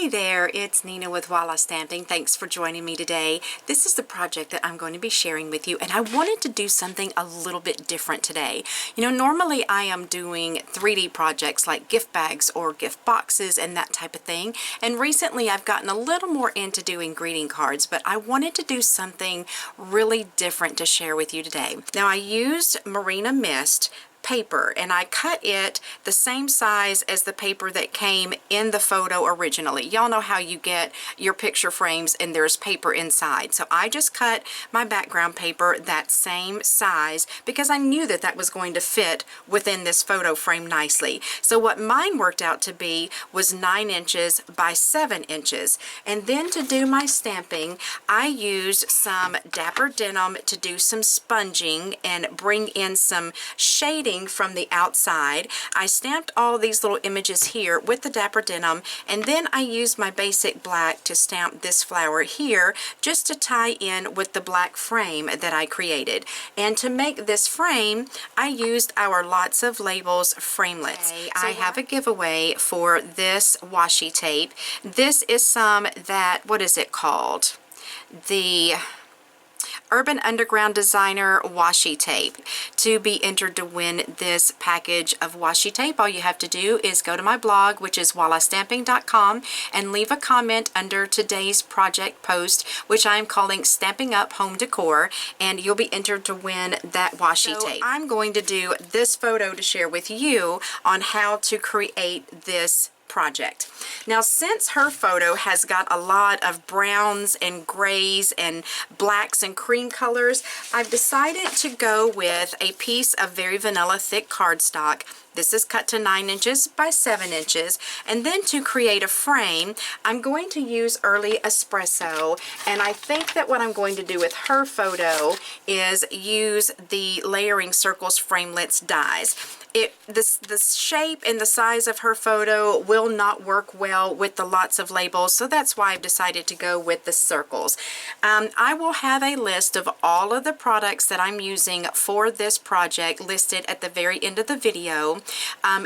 Hey there, it's Nina with Walla Stamping. Thanks for joining me today. This is the project that I'm going to be sharing with you, and I wanted to do something a little bit different today. You know, normally I am doing 3D projects like gift bags or gift boxes and that type of thing, and recently I've gotten a little more into doing greeting cards, but I wanted to do something really different to share with you today. Now, I used Marina Mist paper, and I cut it the same size as the paper that came in the photo originally. Y'all know how you get your picture frames and there's paper inside. So I just cut my background paper that same size because I knew that that was going to fit within this photo frame nicely. So what mine worked out to be was 9 inches by 7 inches. And then to do my stamping, I used some Dapper Denim to do some sponging and bring in some shading from the outside. I stamped all these little images here with the Dapper Denim, and then I used my basic black to stamp this flower here just to tie in with the black frame that I created. And to make this frame, I used our Lots of Labels framelets. Okay, so I have a giveaway for this washi tape. This is some that, what is it called? The Urban Underground Designer washi tape. To be entered to win this package of washi tape, all you have to do is go to my blog, which is wallastamping.com, and leave a comment under today's project post, which I am calling Stampin UP Home Decor, and you'll be entered to win that washi tape. I'm going to do this photo to share with you on how to create this project. Now, since her photo has got a lot of browns and grays and blacks and cream colors, I've decided to go with a piece of very vanilla thick cardstock. This is cut to 9 inches by 7 inches. And then to create a frame, I'm going to use Early Espresso. And I think that what I'm going to do with her photo is use the Layering Circles Framelits dies. The shape and the size of her photo will not work well with the Lots of Labels, so that's why I've decided to go with the circles. I will have a list of all of the products that I'm using for this project listed at the very end of the video.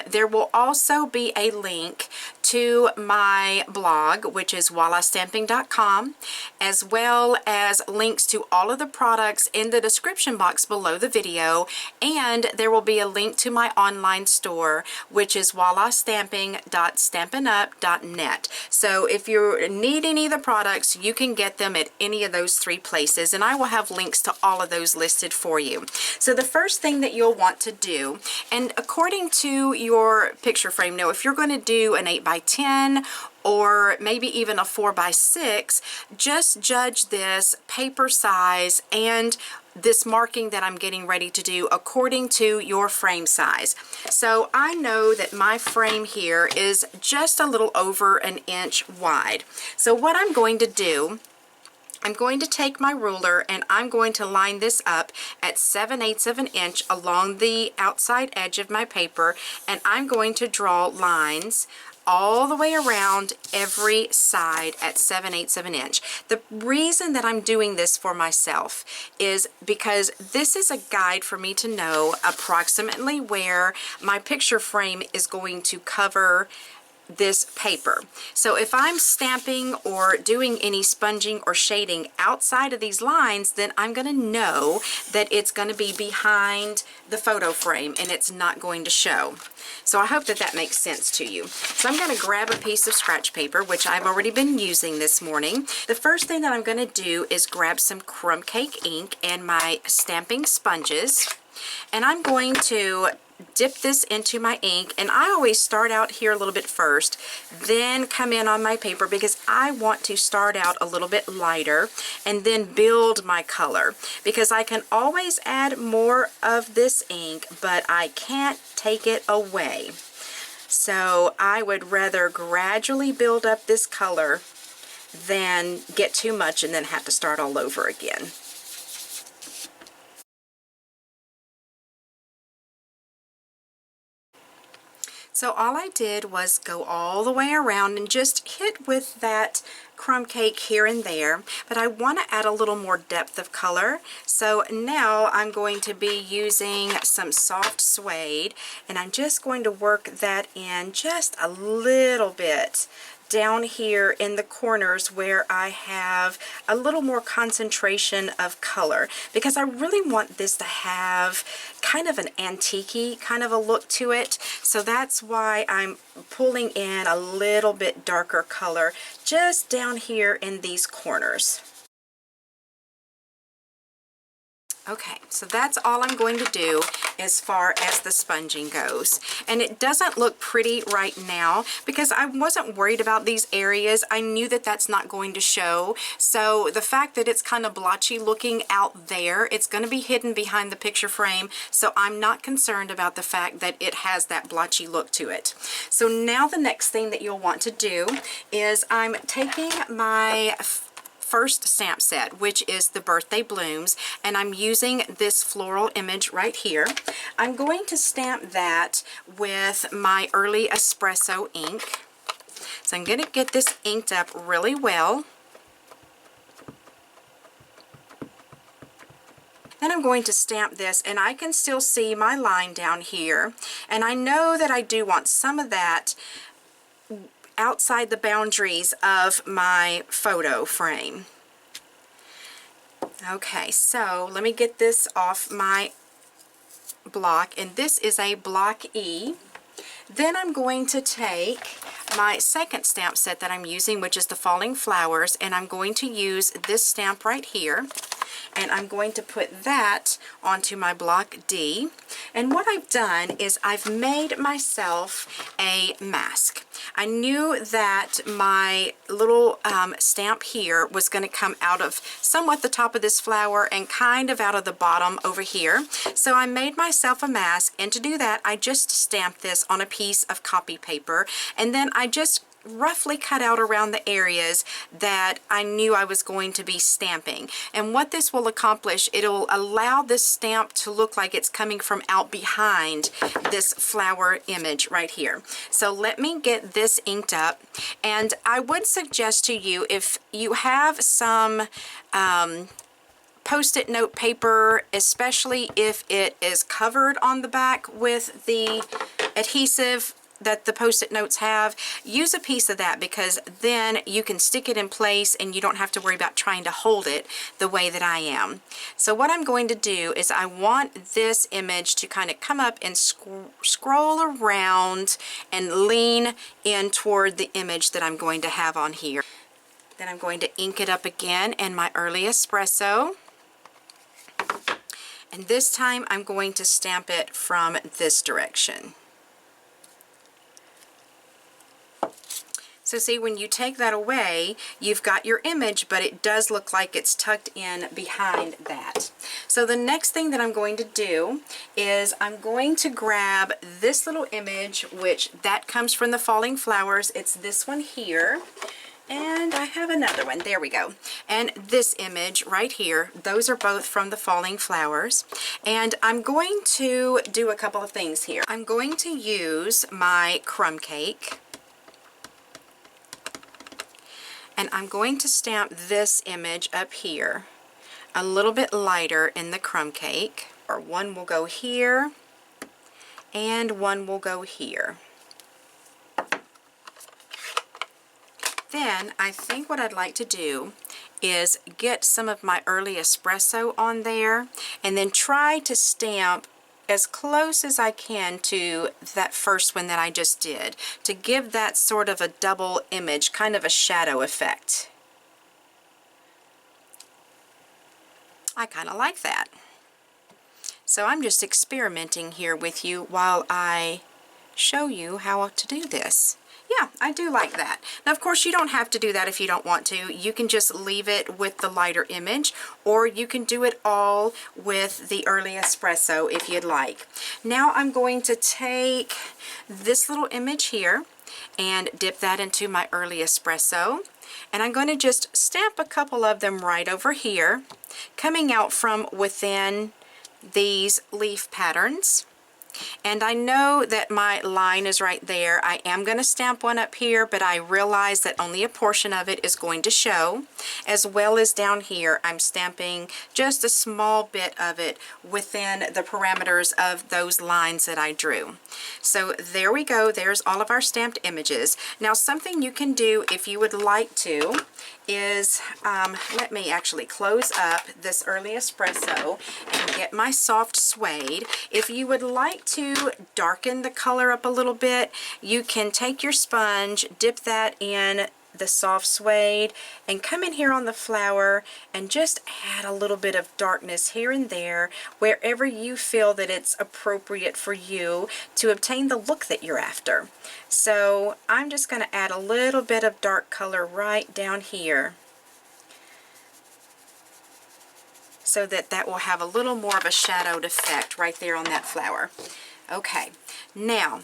There will also be a link to my blog, which is wallastamping.com, as well as links to all of the products in the description box below the video, and there will be a link to my online store, which is wallastamping.stampinup.net. So if you need any of the products, you can get them at any of those 3 places, and I will have links to all of those listed for you. So the first thing that you'll want to do, and according to your picture frame, now if you're going to do an 8 by 10 or maybe even a 4 by 6, just judge this paper size and this marking that I'm getting ready to do according to your frame size. So I know that my frame here is just a little over 1 inch wide. So what I'm going to do, I'm going to take my ruler and I'm going to line this up at 7/8 of an inch along the outside edge of my paper, and I'm going to draw lines all the way around every side at 7/8 of an inch. The reason that I'm doing this for myself is because this is a guide for me to know approximately where my picture frame is going to cover this paper. So if I'm stamping or doing any sponging or shading outside of these lines, then I'm going to know that it's going to be behind the photo frame and it's not going to show. So I hope that that makes sense to you. So I'm going to grab a piece of scratch paper, which I've already been using this morning. The first thing that I'm going to do is grab some crumb cake ink and my stamping sponges, and I'm going to dip this into my ink, and I always start out here a little bit first, then come in on my paper because I want to start out a little bit lighter and then build my color, because I can always add more of this ink, but I can't take it away. So I would rather gradually build up this color than get too much and then have to start all over again. So all I did was go all the way around and just hit with that crumb cake here and there, but I want to add a little more depth of color. So now I'm going to be using some soft suede, and I'm just going to work that in just a little bit down here in the corners where I have a little more concentration of color, because I really want this to have kind of an antique-y kind of a look to it. So that's why I'm pulling in a little bit darker color just down here in these corners. Okay, so that's all I'm going to do as far as the sponging goes. And it doesn't look pretty right now because I wasn't worried about these areas. I knew that that's not going to show. So the fact that it's kind of blotchy looking out there, it's going to be hidden behind the picture frame. So I'm not concerned about the fact that it has that blotchy look to it. So now the next thing that you'll want to do is I'm taking my first stamp set, which is the birthday blooms, and I'm using this floral image right here. I'm going to stamp that with my early espresso ink. So I'm going to get this inked up really well. Then I'm going to stamp this, and I can still see my line down here, and I know that I do want some of that outside the boundaries of my photo frame. Okay, so let me get this off my block, and this is a block E. Then I'm going to take my second stamp set that I'm using, which is the Falling Flowers, and I'm going to use this stamp right here. And I'm going to put that onto my block D. And what I've done is I've made myself a mask. I knew that my little stamp here was going to come out of somewhat the top of this flower and kind of out of the bottom over here. So I made myself a mask, and to do that I just stamped this on a piece of copy paper, and then I just roughly cut out around the areas that I knew I was going to be stamping. And what this will accomplish, it'll allow this stamp to look like it's coming from out behind this flower image right here. So let me get this inked up, and I would suggest to you, if you have some Post-it note paper, especially if it is covered on the back with the adhesive that the Post-it notes have, use a piece of that, because then you can stick it in place and you don't have to worry about trying to hold it the way that I am. So what I'm going to do is I want this image to kind of come up and scroll around and lean in toward the image that I'm going to have on here. Then I'm going to ink it up again in my early espresso. And this time I'm going to stamp it from this direction. So see, when you take that away, you've got your image, but it does look like it's tucked in behind that. So the next thing that I'm going to do is I'm going to grab this little image, which that comes from the Falling Flowers. It's this one here. And I have another one. There we go. And this image right here, those are both from the Falling Flowers. And I'm going to do a couple of things here. I'm going to use my crumb cake. And I'm going to stamp this image up here a little bit lighter in the crumb cake. Or one will go here, and one will go here. Then I think what I'd like to do is get some of my early espresso on there, and then try to stamp as close as I can to that first one that I just did, to give that sort of a double image, kind of a shadow effect. I kind of like that. So I'm just experimenting here with you while I show you how to do this. Yeah, I do like that. Now, of course, you don't have to do that if you don't want to. You can just leave it with the lighter image, or you can do it all with the early espresso if you'd like. Now I'm going to take this little image here and dip that into my early espresso. And I'm going to just stamp a couple of them right over here, coming out from within these leaf patterns. And I know that my line is right there. I am going to stamp one up here, but I realize that only a portion of it is going to show. As well as down here, I'm stamping just a small bit of it within the parameters of those lines that I drew. So there we go. There's all of our stamped images. Now something you can do if you would like to is, let me actually close up this early espresso and get my soft suede. If you would like to darken the color up a little bit, you can take your sponge, dip that in the soft suede, and come in here on the flower and just add a little bit of darkness here and there wherever you feel that it's appropriate for you to obtain the look that you're after. So I'm just going to add a little bit of dark color right down here so that that will have a little more of a shadowed effect right there on that flower. Okay, now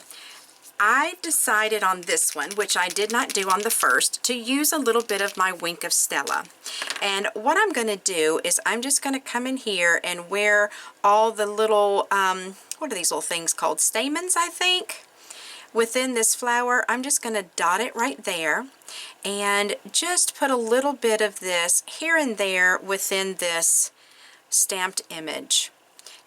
I decided on this one, which I did not do on the first, to use a little bit of my Wink of Stella. And what I'm going to do is I'm just going to come in here and where all the little, what are these little things called? Stamens, I think, within this flower. I'm just going to dot it right there and just put a little bit of this here and there within this stamped image.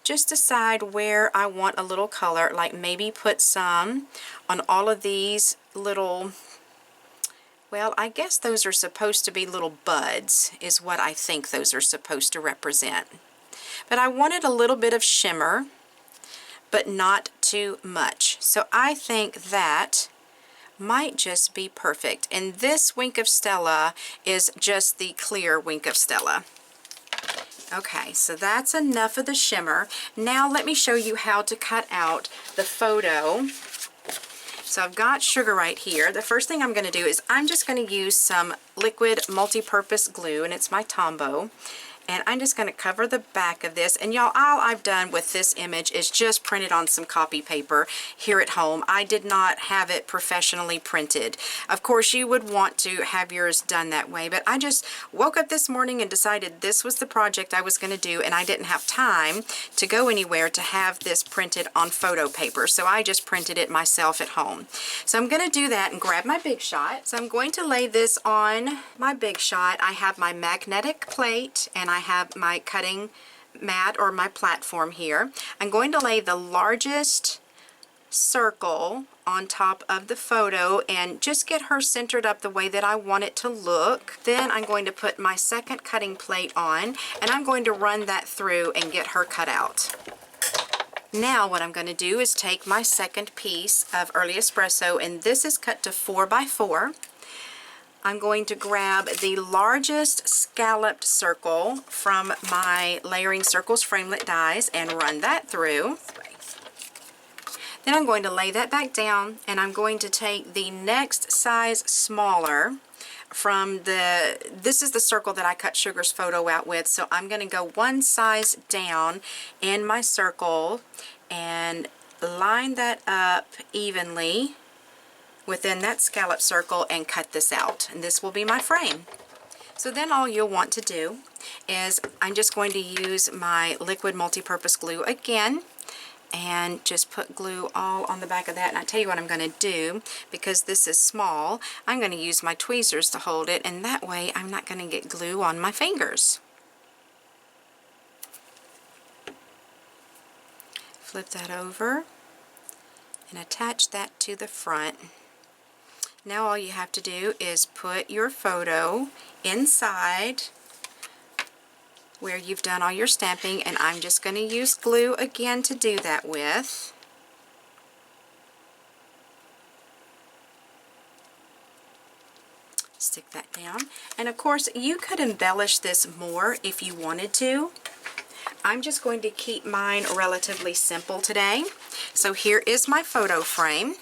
Just decide where I want a little color, like maybe put some on all of these little, well, I guess those are supposed to be little buds, is what I think those are supposed to represent. But I wanted a little bit of shimmer, but not too much. So I think that might just be perfect. And this Wink of Stella is just the clear Wink of Stella. Okay, so that's enough of the shimmer. Now let me show you how to cut out the photo. So I've got sugar right here. The first thing I'm going to do is I'm just going to use some liquid multi-purpose glue, and it's my Tombow. And I'm just going to cover the back of this. And y'all, all I've done with this image is just print it on some copy paper here at home. I did not have it professionally printed. Of course, you would want to have yours done that way, but I just woke up this morning and decided this was the project I was going to do, and I didn't have time to go anywhere to have this printed on photo paper, so I just printed it myself at home. So I'm going to do that and grab my Big Shot. So I'm going to lay this on my Big Shot. I have my magnetic plate, and I have my cutting mat or my platform here. I'm going to lay the largest circle on top of the photo and just get her centered up the way that I want it to look. Then I'm going to put my second cutting plate on, and I'm going to run that through and get her cut out. Now what I'm going to do is take my second piece of early espresso, and this is cut to 4 by 4. I'm going to grab the largest scalloped circle from my Layering Circles framelit dies and run that through. Then I'm going to lay that back down, and I'm going to take the next size smaller from this is the circle that I cut Sugar's photo out with, so I'm going to go one size down in my circle and line that up evenly within that scallop circle and cut this out, and this will be my frame. So then all you'll want to do is I'm just going to use my liquid multi-purpose glue again and just put glue all on the back of that. And I tell you what I'm going to do, because this is small, I'm going to use my tweezers to hold it, and that way I'm not going to get glue on my fingers. Flip that over and attach that to the front. Now all you have to do is put your photo inside where you've done all your stamping, and I'm just going to use glue again to do that with. Stick that down, and of course you could embellish this more if you wanted to. I'm just going to keep mine relatively simple today. So here is my photo frame.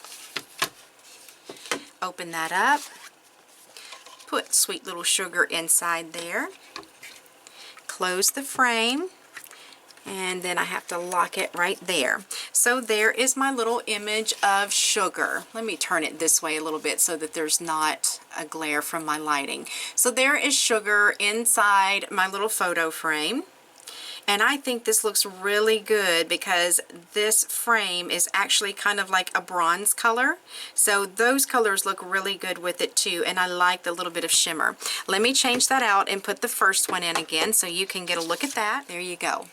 Open that up, put sweet little Sugar inside there, close the frame, and then I have to lock it right there. So there is my little image of Sugar. Let me turn it this way a little bit so that there's not a glare from my lighting. So there is Sugar inside my little photo frame. And I think this looks really good because this frame is actually kind of like a bronze color. So those colors look really good with it too, and I like the little bit of shimmer. Let me change that out and put the first one in again so you can get a look at that. There you go.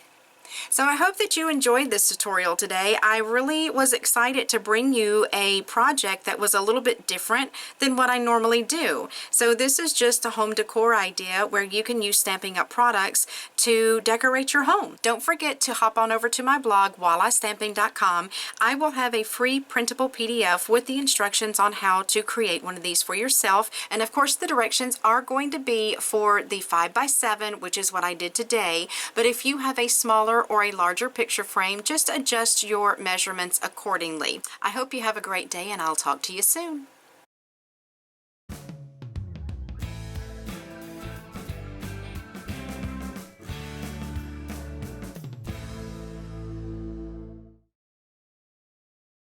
So I hope that you enjoyed this tutorial today. I really was excited to bring you a project that was a little bit different than what I normally do. So this is just a home decor idea where you can use Stampin' Up! Products to decorate your home. Don't forget to hop on over to my blog, wallastamping.com. I will have a free printable PDF with the instructions on how to create one of these for yourself. And of course the directions are going to be for the 5x7, which is what I did today. But if you have a smaller or a larger picture frame, just adjust your measurements accordingly. I hope you have a great day, and I'll talk to you soon.